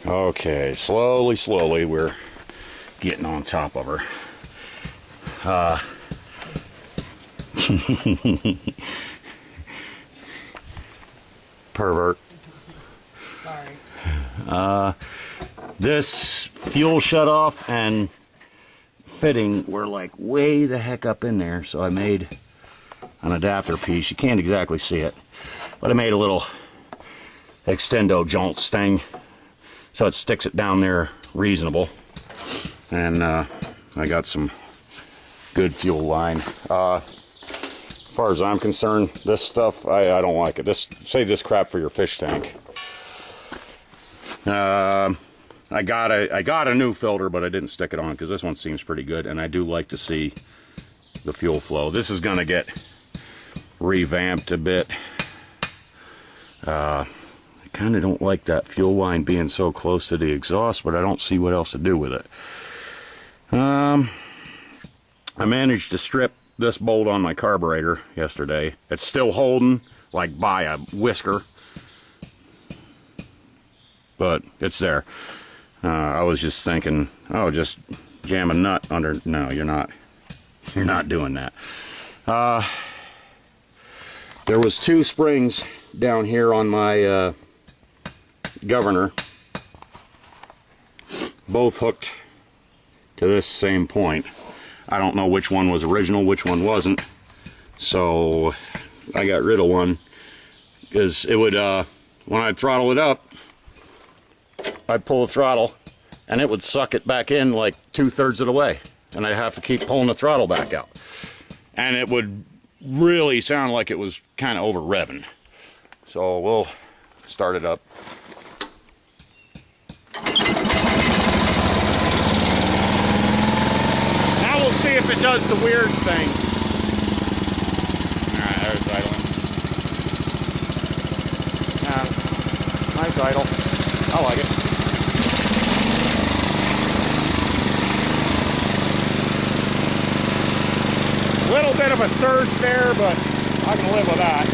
Okay, slowly we're getting on top of her. Pervert. Sorry. This fuel shutoff and fitting were like way the heck up in there, so I made an adapter piece. You can't exactly see it, but I made a little extendo jolt sting so it sticks it down there reasonable, and I got some good fuel line. As far as I'm concerned, this stuff, I don't like it. Save this crap for your fish tank. I got a new filter, but I didn't stick it on because this one seems pretty good, and I do like to see the fuel flow. This is gonna get revamped a bit. I kind of don't like that fuel line being so close to the exhaust, but I don't see what else to do with it. I managed to strip this bolt on my carburetor yesterday. It's still holding like by a whisker, but it's there. I was just thinking, oh, just jam a nut under. No, you're not. You're not doing that. There was 2 springs down here on my governor, both hooked to this same point. I don't know which one was original, which one wasn't, so I got rid of one because it would, when I'd throttle it up, I'd pull the throttle and it would suck it back in like 2/3 of the way, and I'd have to keep pulling the throttle back out, and it would really sound like it was kind of over revving. So we'll start it up. Now we'll see if it does the weird thing. Alright, there's idling. Nice idle. I like it. Little bit of a surge there, but I can live with that.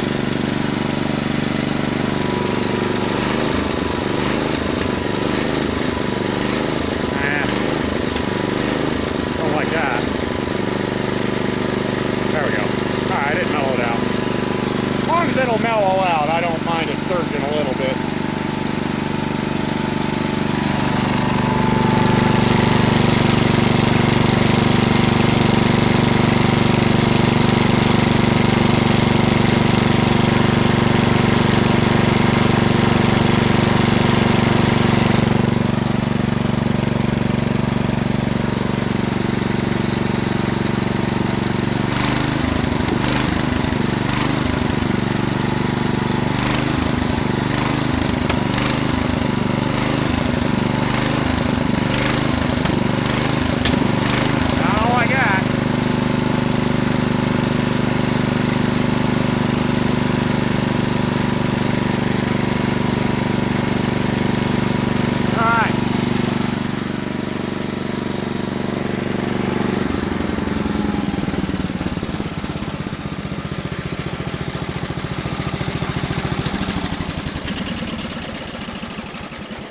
Don't like that. There we go. Alright, it mellowed out. As long as it'll mellow out, I don't mind it surging a little bit.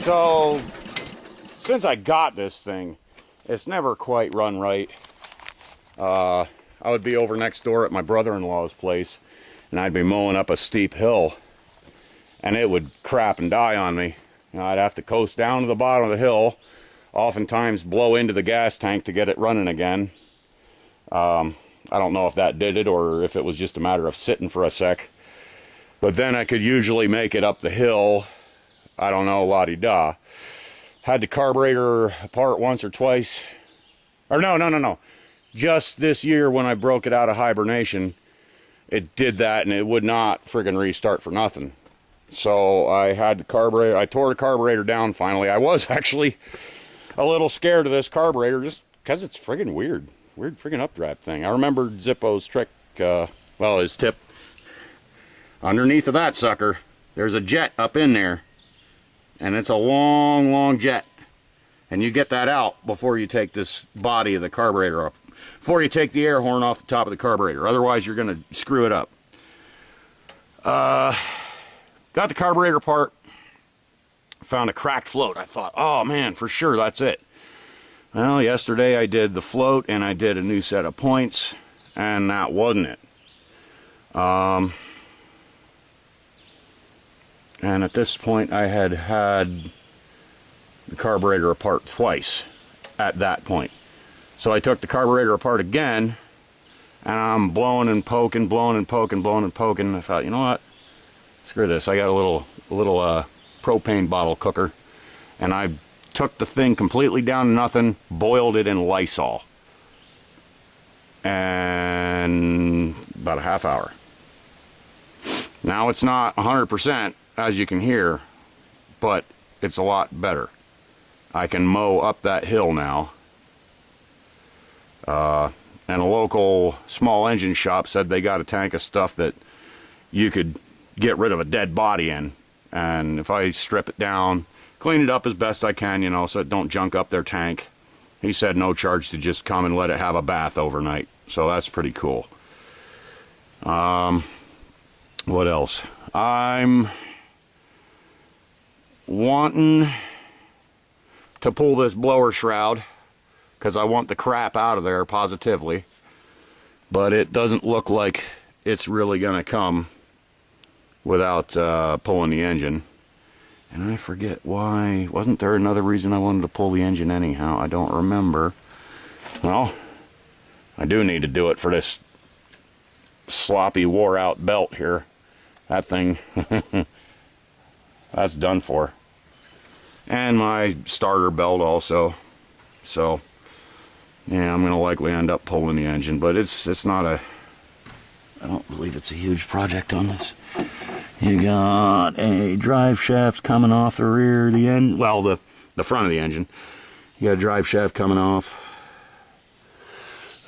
So, since I got this thing, it's never quite run right. I would be over next door at my brother-in-law's place, and I'd be mowing up a steep hill, and it would crap and die on me. I'd have to coast down to the bottom of the hill, oftentimes blow into the gas tank to get it running again. I don't know if that did it or if it was just a matter of sitting for a sec. But then I could usually make it up the hill. I don't know, la-di-da. Had the carburetor apart once or twice. Or no. Just this year when I broke it out of hibernation, it did that and it would not friggin' restart for nothing. So I had the carburetor, I tore the carburetor down finally. I was actually a little scared of this carburetor just because it's friggin' weird. Weird friggin' updraft thing. I remember Zippo's trick, well, his tip. Underneath of that sucker, there's a jet up in there. And it's a long jet, and you get that out before you take this body of the carburetor off, before you take the air horn off the top of the carburetor. Otherwise you're going to screw it up. Got the carburetor apart, found a cracked float. I thought, oh man, for sure, that's it. Well, yesterday I did the float and I did a new set of points, and that wasn't it. And at this point I had the carburetor apart twice at that point. So I took the carburetor apart again, and I'm blowing and poking, blowing and poking, blowing and poking. And I thought, you know what? Screw this. I got a little propane bottle cooker, and I took the thing completely down to nothing, boiled it in Lysol, and about a half hour. Now it's not 100%, as you can hear, but it's a lot better. I can mow up that hill now. And a local small engine shop said they got a tank of stuff that you could get rid of a dead body in. And if I strip it down, clean it up as best I can, you know, so it don't junk up their tank. He said no charge to just come and let it have a bath overnight. So that's pretty cool. What else? I'm wanting to pull this blower shroud because I want the crap out of there positively, but it doesn't look like it's really gonna come without pulling the engine. And I forget why. Wasn't there another reason I wanted to pull the engine anyhow? I don't remember. Well, I do need to do it for this sloppy, wore out belt here. That thing, that's done for. And my starter belt also. So, yeah, I'm going to likely end up pulling the engine, but it's not a, I don't believe it's a huge project on this. You got a drive shaft coming off the rear, the end, well, the front of the engine. You got a drive shaft coming off.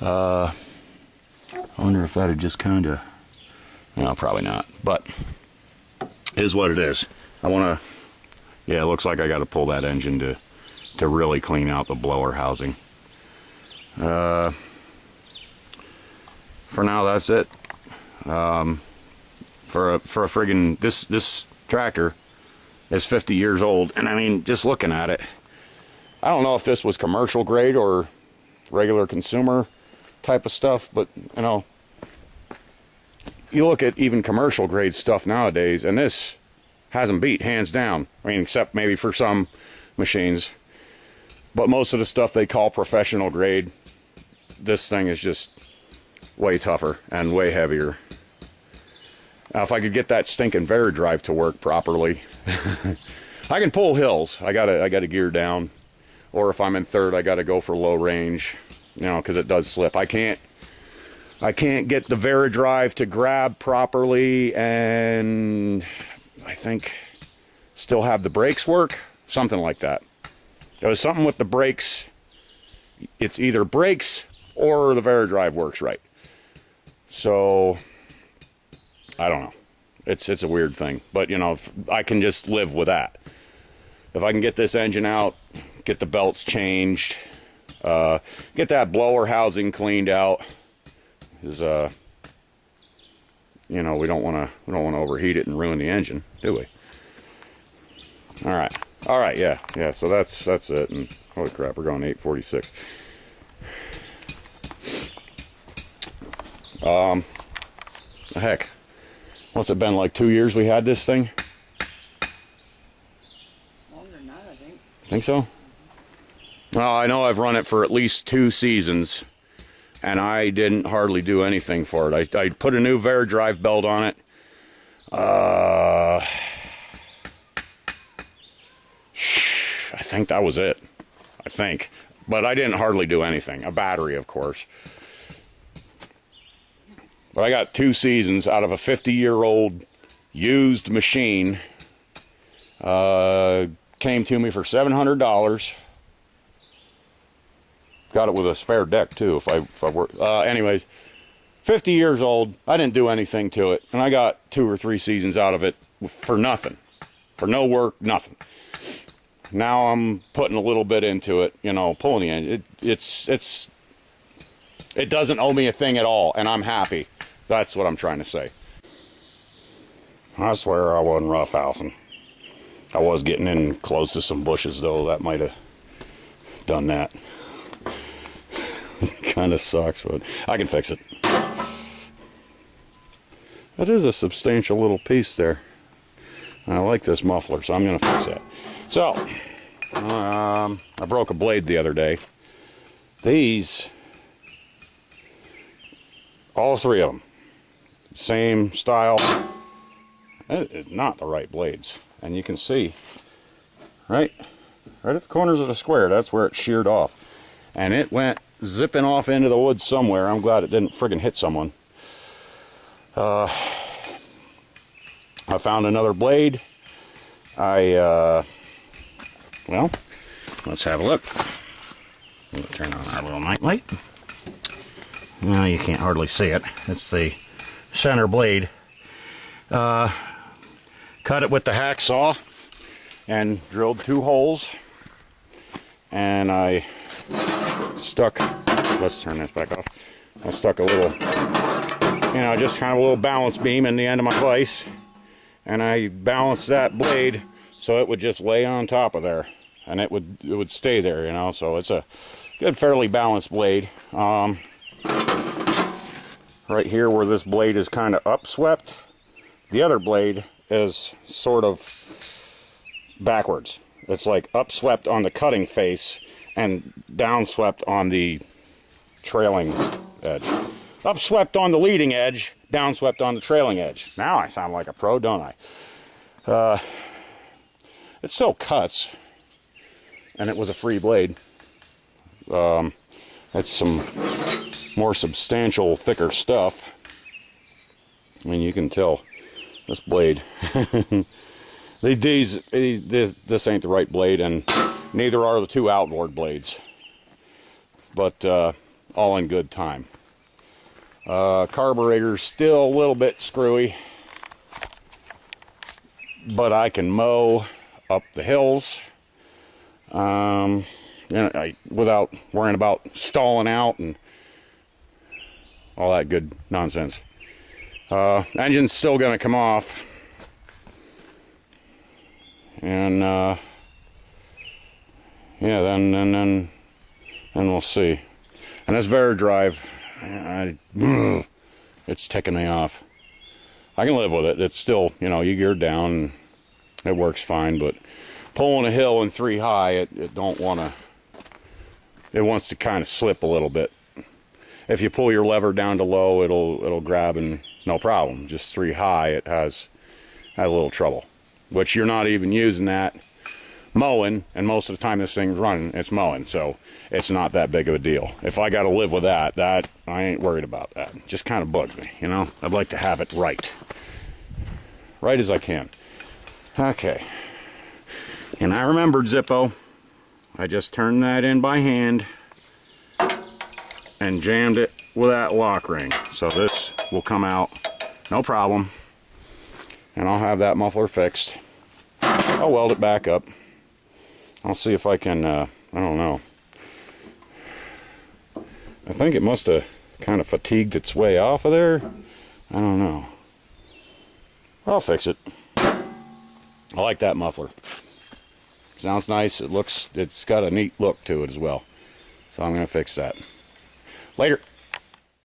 I wonder if that'd just kind of, no, probably not, but it is what it is. I want to, yeah, it looks like I got to pull that engine to really clean out the blower housing. For now, that's it. For a friggin', this tractor is 50 years old, and I mean, just looking at it, I don't know if this was commercial grade or regular consumer type of stuff, but you know, you look at even commercial grade stuff nowadays, and this hasn't beat, hands down. I mean, except maybe for some machines, but most of the stuff they call professional grade, this thing is just way tougher and way heavier. Now, if I could get that stinking Veridrive to work properly, I can pull hills. I gotta gear down, or if I'm in third, I gotta go for low range, you know, because it does slip. I can't get the Veridrive to grab properly, and I think still have the brakes work, something like that. There was something with the brakes. It's either brakes or the Veridrive works right. So I don't know. It's a weird thing, but you know, I can just live with that. If I can get this engine out, get the belts changed, get that blower housing cleaned out, because you know, we don't want to overheat it and ruin the engine, do we? All right, yeah. So that's it. And holy crap, we're going 846. Heck, what's it been, like 2 years we had this thing? Longer than that, I think. Think so? Well, I know I've run it for at least 2 seasons, and I didn't hardly do anything for it. I put a new Veridrive belt on it. I think that was it. I think. But I didn't hardly do anything. A battery, of course. But I got 2 seasons out of a 50-year-old used machine. Came to me for $700. Got it with a spare deck too. If I work. Anyways, 50 years old. I didn't do anything to it, and I got 2 or 3 seasons out of it for nothing, for no work, nothing. Now I'm putting a little bit into it, you know, pulling the engine. It doesn't owe me a thing at all, and I'm happy. That's what I'm trying to say. I swear I wasn't roughhousing. I was getting in close to some bushes though. That might have done that. Kind of sucks, but I can fix it. That is a substantial little piece there. I like this muffler, so I'm going to fix that. So, I broke a blade the other day. These, all three of them, same style. It's not the right blades. And you can see, right at the corners of the square, that's where it sheared off. And it went zipping off into the woods somewhere. I'm glad it didn't friggin' hit someone. I found another blade. Well, let's have a look. I'm going to turn on our little night light. Well, you can't hardly see it. It's the center blade. Cut it with the hacksaw and drilled 2 holes. And I stuck, let's turn this back off. I stuck a little, just kind of a little balance beam in the end of my vise. And I balanced that blade so it would just lay on top of there. And it would stay there, so it's a good, fairly balanced blade. Right here where this blade is kind of upswept, the other blade is sort of backwards. It's like upswept on the cutting face and downswept on the trailing edge. Upswept on the leading edge, downswept on the trailing edge. Now I sound like a pro, don't I? It still cuts, and it was a free blade. It's some more substantial, thicker stuff. I mean, you can tell this blade. This ain't the right blade, and neither are the 2 outboard blades. But all in good time. Carburetor's still a little bit screwy, but I can mow up the hills without worrying about stalling out and all that good nonsense. Engine's still going to come off, and then we'll see. And this Veradrive, it's ticking me off. I can live with it. It's still, you gear down and it works fine, but pulling a hill in 3 high, it wants to kind of slip a little bit. If you pull your lever down to low, it'll grab and no problem. Just 3 high, it has a little trouble, which you're not even using that mowing, and most of the time this thing's running, it's mowing, so it's not that big of a deal. If I got to live with that I ain't worried about that. It just kind of bugs me, I'd like to have it right as I can. Okay, and I remembered Zippo. I just turned that in by hand and jammed it with that lock ring, so this will come out no problem, and I'll have that muffler fixed. I'll weld it back up. I'll see if I can, I don't know. I think it must have kind of fatigued its way off of there. I don't know. I'll fix it. I like that muffler. Sounds nice. It's got a neat look to it as well. So I'm going to fix that. Later.